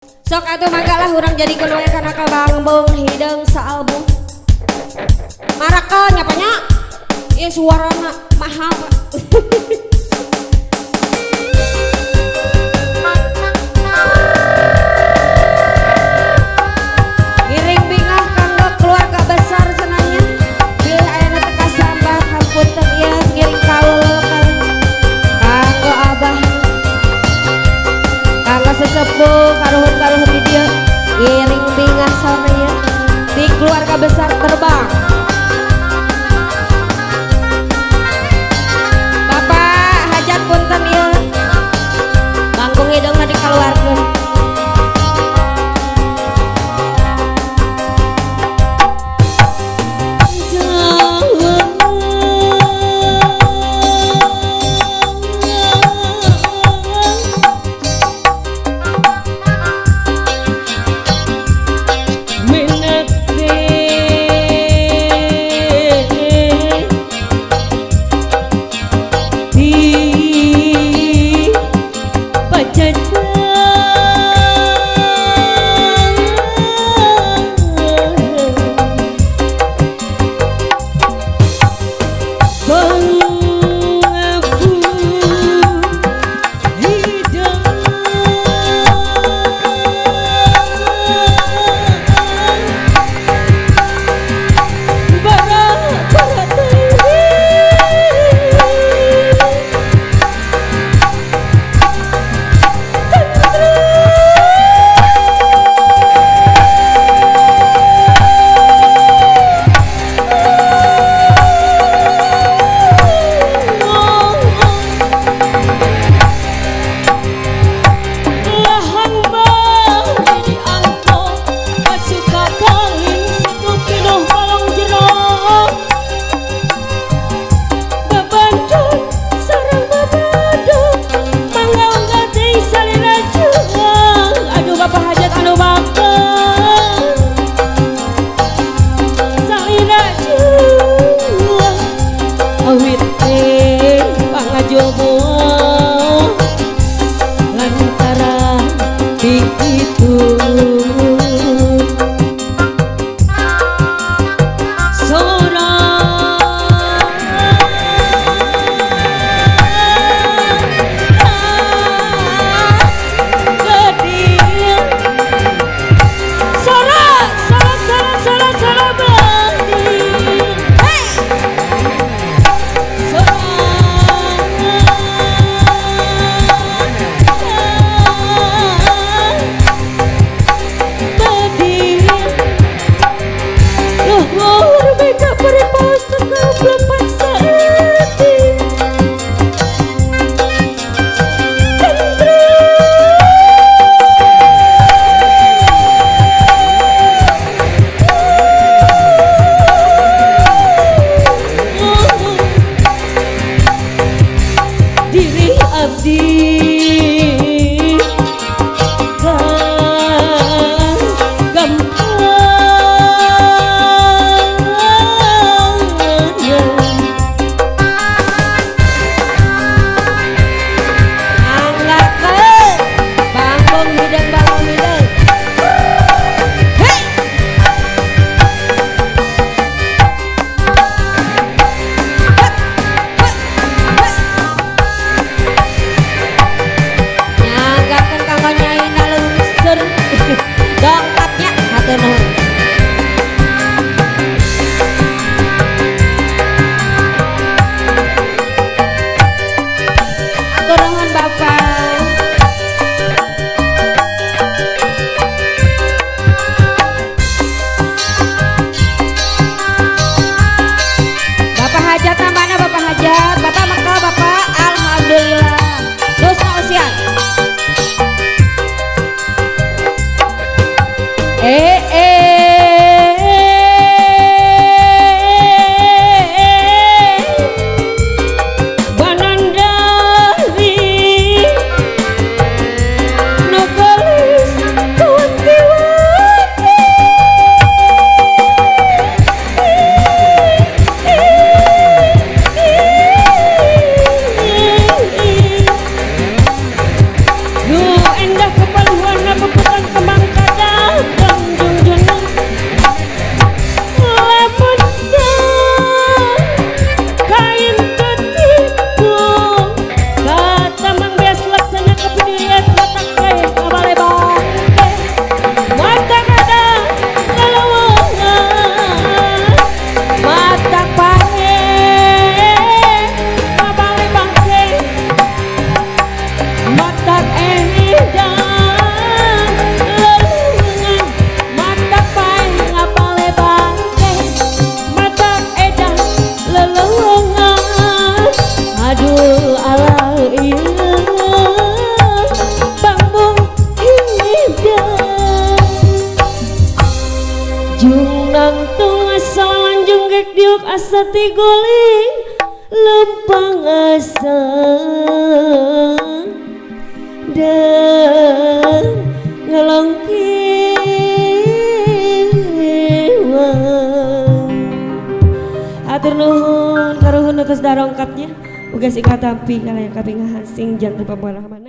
Sok atuh manggalah urang jadi keluar karena kabang hidung saalbum. Maraka nyapanya? Ieu suarana mahal. Giring bingah kanggo keluarga besar senanya. Bilih aya teh kasambat hampunten ieu giring kaul kanggo abah. Kanggo sesepuh karuhun-karuhun di dieu giring bingah samaya di keluarga besar terbang. Bapak hajat punten ieu bangkung hidungna dikaluarkeun. Endah kepaluan apa petang asa tiguling lempang asa dan ngelongkiwang. Atur nuhun karuhun utus darongkapnya uga sing katampi kalaya kapingahan sing janten pamolahan.